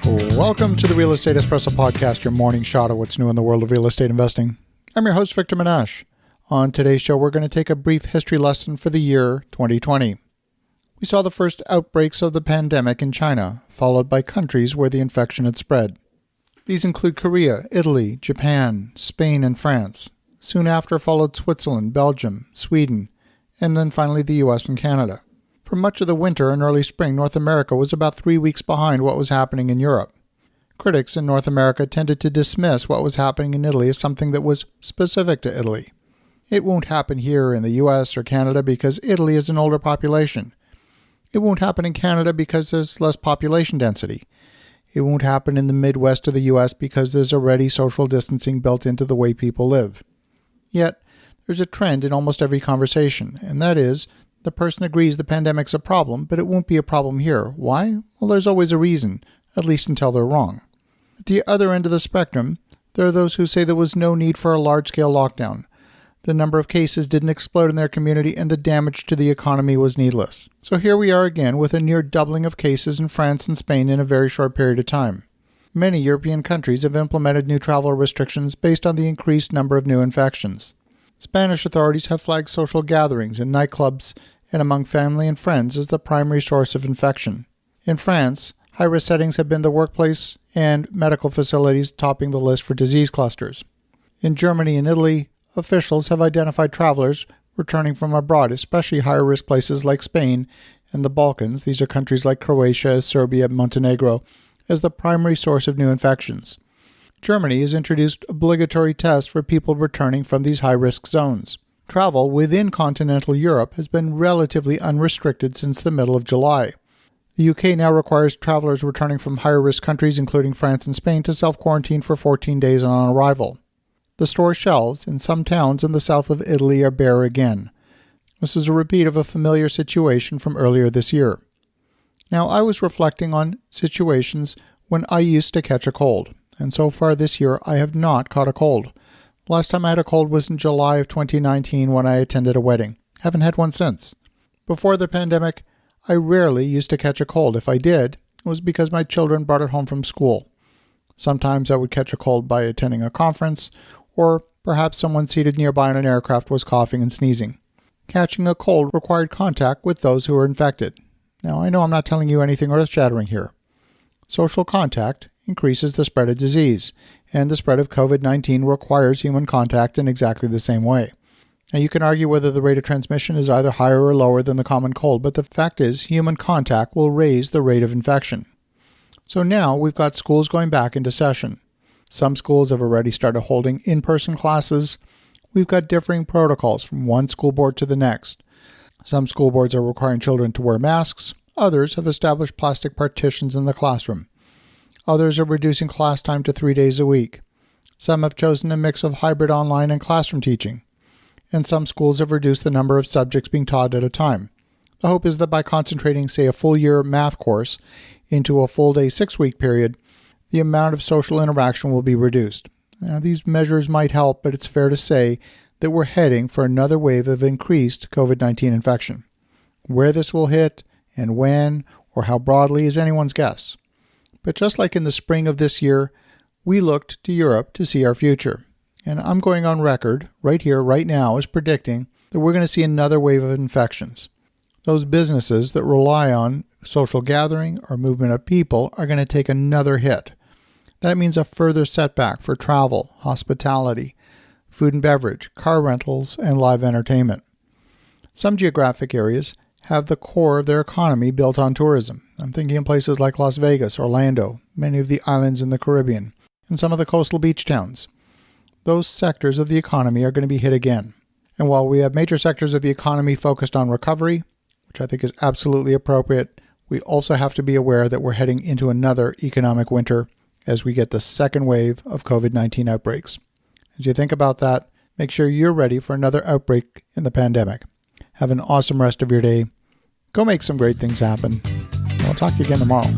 Welcome to the Real Estate Espresso Podcast, your morning shot of what's new in the world of real estate investing. I'm your host, Victor Menashe. On today's show, we're going to take a brief history lesson for the year 2020. We saw the first outbreaks of the pandemic in China, followed by countries where the infection had spread. These include Korea, Italy, Japan, Spain, and France. Soon after followed Switzerland, Belgium, Sweden, and then finally the US and Canada. For much of the winter and early spring, North America was about 3 weeks behind what was happening in Europe. Critics in North America tended to dismiss what was happening in Italy as something that was specific to Italy. It won't happen here in the US or Canada because Italy is an older population. It won't happen in Canada because there's less population density. It won't happen in the Midwest of the US because there's already social distancing built into the way people live. Yet, there's a trend in almost every conversation, and that is, the person agrees the pandemic's a problem, but it won't be a problem here. Why? Well, there's always a reason, at least until they're wrong. At the other end of the spectrum, there are those who say there was no need for a large-scale lockdown. The number of cases didn't explode in their community, and the damage to the economy was needless. So here we are again with a near doubling of cases in France and Spain in a very short period of time. Many European countries have implemented new travel restrictions based on the increased number of new infections. Spanish authorities have flagged social gatherings in nightclubs and among family and friends as the primary source of infection. In France, high-risk settings have been the workplace and medical facilities topping the list for disease clusters. In Germany and Italy, officials have identified travelers returning from abroad, especially higher-risk places like Spain and the Balkans, these are countries like Croatia, Serbia, Montenegro, as the primary source of new infections. Germany has introduced obligatory tests for people returning from these high-risk zones. Travel within continental Europe has been relatively unrestricted since the middle of July. The UK now requires travelers returning from higher-risk countries, including France and Spain, to self-quarantine for 14 days on arrival. The store shelves in some towns in the south of Italy are bare again. This is a repeat of a familiar situation from earlier this year. Now, I was reflecting on situations when I used to catch a cold. And so far this year, I have not caught a cold. Last time I had a cold was in July of 2019 when I attended a wedding. Haven't had one since. Before the pandemic, I rarely used to catch a cold. If I did, it was because my children brought it home from school. Sometimes I would catch a cold by attending a conference, or perhaps someone seated nearby on an aircraft was coughing and sneezing. Catching a cold required contact with those who were infected. Now, I know I'm not telling you anything earth-shattering here. Social contact increases the spread of disease, and the spread of COVID-19 requires human contact in exactly the same way. Now, you can argue whether the rate of transmission is either higher or lower than the common cold, but the fact is human contact will raise the rate of infection. So now we've got schools going back into session. Some schools have already started holding in-person classes. We've got differing protocols from one school board to the next. Some school boards are requiring children to wear masks. Others have established plastic partitions in the classroom. Others are reducing class time to 3 days a week. Some have chosen a mix of hybrid online and classroom teaching. And some schools have reduced the number of subjects being taught at a time. The hope is that by concentrating, say, a full-year math course into a full-day 6-week period, the amount of social interaction will be reduced. Now, these measures might help, but it's fair to say that we're heading for another wave of increased COVID-19 infection. Where this will hit and when or how broadly is anyone's guess. But just like in the spring of this year, we looked to Europe to see our future. And I'm going on record, right here, right now, as predicting that we're going to see another wave of infections. Those businesses that rely on social gathering or movement of people are going to take another hit. That means a further setback for travel, hospitality, food and beverage, car rentals, and live entertainment. Some geographic areas have the core of their economy built on tourism. I'm thinking in places like Las Vegas, Orlando, many of the islands in the Caribbean, and some of the coastal beach towns. Those sectors of the economy are going to be hit again. And while we have major sectors of the economy focused on recovery, which I think is absolutely appropriate, we also have to be aware that we're heading into another economic winter as we get the second wave of COVID-19 outbreaks. As you think about that, make sure you're ready for another outbreak in the pandemic. Have an awesome rest of your day. Go make some great things happen. I'll talk to you again tomorrow.